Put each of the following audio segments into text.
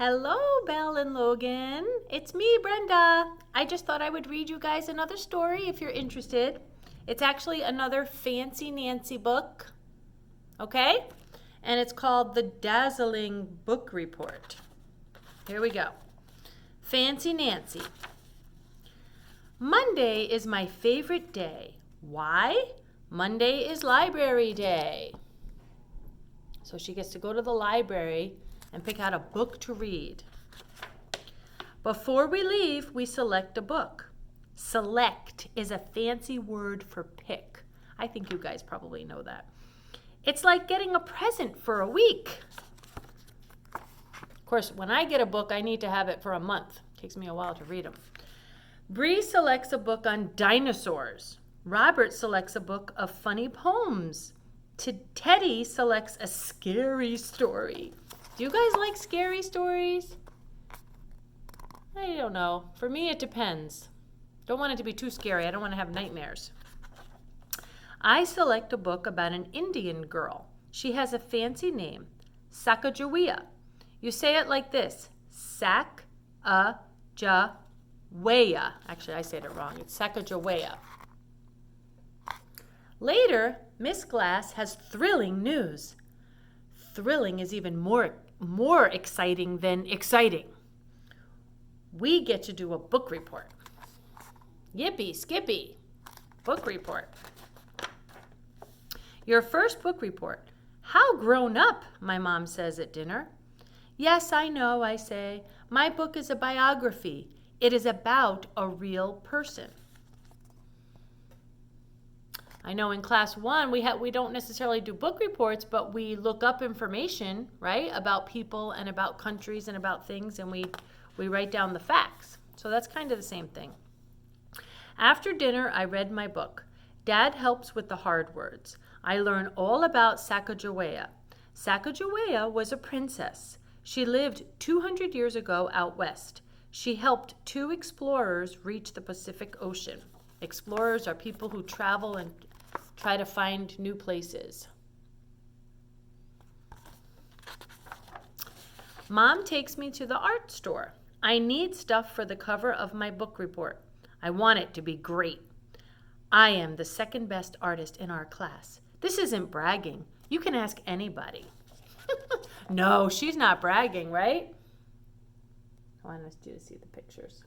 Hello, Belle and Logan. It's me, Brenda. I just thought I would read you guys another story if you're interested. It's actually another Fancy Nancy book, okay? And it's called the Dazzling Book Report. Here we go. Fancy Nancy. Monday is my favorite day. Why? Monday is library day. So she gets to go to the library and pick out a book to read. Before we leave, we select a book. Select is a fancy word for pick. I think you guys probably know that. It's like getting a present for a week. Of course, when I get a book, I need to have it for a month. It takes me a while to read them. Bree selects a book on dinosaurs. Robert selects a book of funny poems. Teddy selects a scary story. Do you guys like scary stories? I don't know. For me, it depends. Don't want it to be too scary. I don't want to have nightmares. I select a book about an Indian girl. She has a fancy name, Sacagawea. You say it like this, Sac-a-ja-wea. Actually, I said it wrong. It's Sacagawea. Later, Miss Glass has thrilling news. Thrilling is even more exciting than exciting. We get to do a book report. Yippee, skippy. Book report. Your first book report. How grown up, my mom says at dinner. Yes, I know, I say. My book is a biography. It is about a real person. I know in class 1 we don't necessarily do book reports, but we look up information, right, about people and about countries and about things, and we write down the facts. So that's kind of the same thing. After dinner, I read my book. Dad helps with the hard words. I learn all about Sacagawea. Sacagawea was a princess. She lived 200 years ago out west. She helped 2 explorers reach the Pacific Ocean. Explorers are people who travel and try to find new places. Mom takes me to the art store. I need stuff for the cover of my book report. I want it to be great. I am the second best artist in our class. This isn't bragging. You can ask anybody. No, she's not bragging, right? I want us to see the pictures.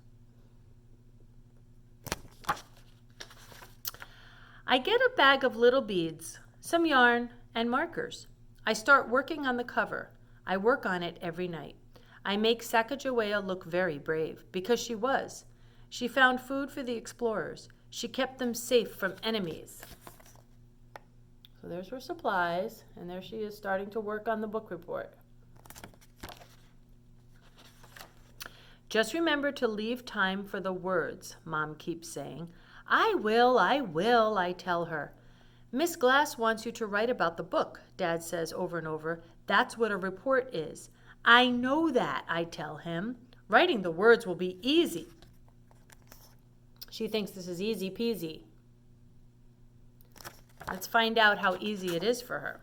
I get a bag of little beads, some yarn, and markers. I start working on the cover. I work on it every night. I make Sacagawea look very brave, because she was. She found food for the explorers. She kept them safe from enemies. So there's her supplies, and there she is starting to work on the book report. Just remember to leave time for the words, Mom keeps saying. I will, I tell her. Miss Glass wants you to write about the book, Dad says over and over. That's what a report is. I know that, I tell him. Writing the words will be easy. She thinks this is easy peasy. Let's find out how easy it is for her.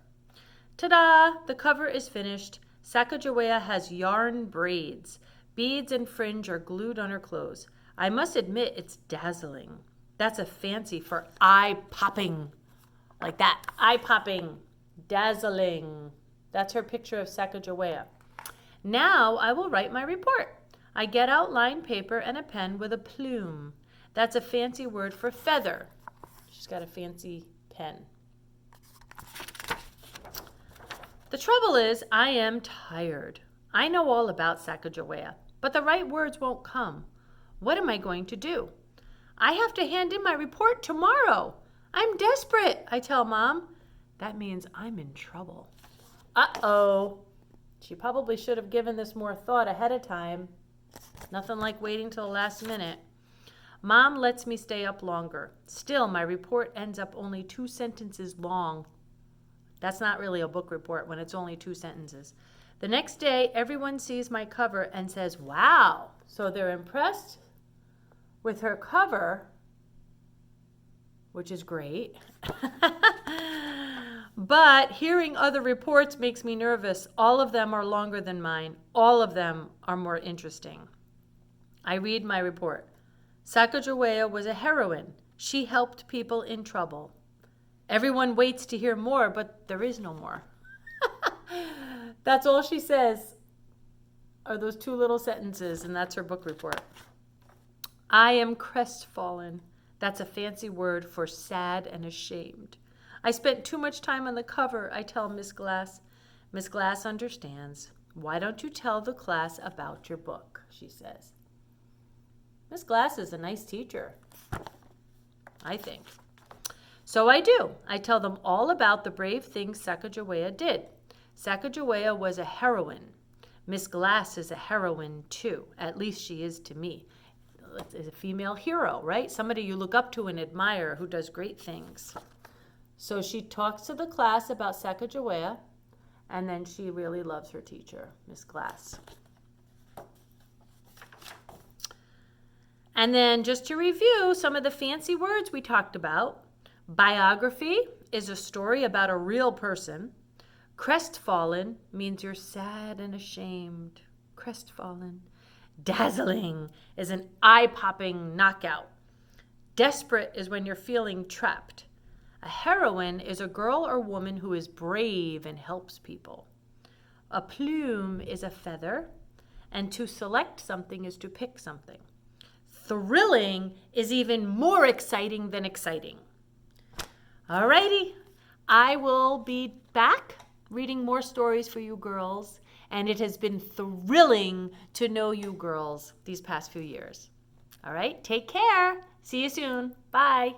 Ta-da! The cover is finished. Sacagawea has yarn braids. Beads and fringe are glued on her clothes. I must admit it's dazzling. That's a fancy for eye-popping. Like that, eye-popping, dazzling. That's her picture of Sacagawea. Now I will write my report. I get out lined paper and a pen with a plume. That's a fancy word for feather. She's got a fancy pen. The trouble is, I am tired. I know all about Sacagawea, but the right words won't come. What am I going to do? I have to hand in my report tomorrow. I'm desperate, I tell Mom. That means I'm in trouble. Uh-oh. She probably should have given this more thought ahead of time. Nothing like waiting till the last minute. Mom lets me stay up longer. Still, my report ends up only 2 sentences long. That's not really a book report when it's only 2 sentences. The next day, everyone sees my cover and says, wow. So they're impressed with her cover, which is great. But hearing other reports makes me nervous. All of them are longer than mine. All of them are more interesting. I read my report. Sacagawea was a heroine. She helped people in trouble. Everyone waits to hear more, but there is no more. That's all she says, are those two little sentences, and that's her book report. I am crestfallen. That's a fancy word for sad and ashamed. I spent too much time on the cover, I tell Miss Glass. Miss Glass understands. Why don't you tell the class about your book, she says. Miss Glass is a nice teacher, I think. So I do. I tell them all about the brave things Sacagawea did. Sacagawea was a heroine. Miss Glass is a heroine too. At least she is to me. Is a female hero, right? Somebody you look up to and admire who does great things. So she talks to the class about Sacagawea, and then she really loves her teacher, Miss Glass. And then just to review some of the fancy words we talked about. Biography is a story about a real person. Crestfallen means you're sad and ashamed. Crestfallen. Dazzling is an eye-popping knockout. Desperate is when you're feeling trapped. A heroine is a girl or woman who is brave and helps people. A plume is a feather, and to select something is to pick something. Thrilling is even more exciting than exciting. Alrighty, I will be back reading more stories for you girls, and it has been thrilling to know you girls these past few years. All right, take care. See you soon. Bye.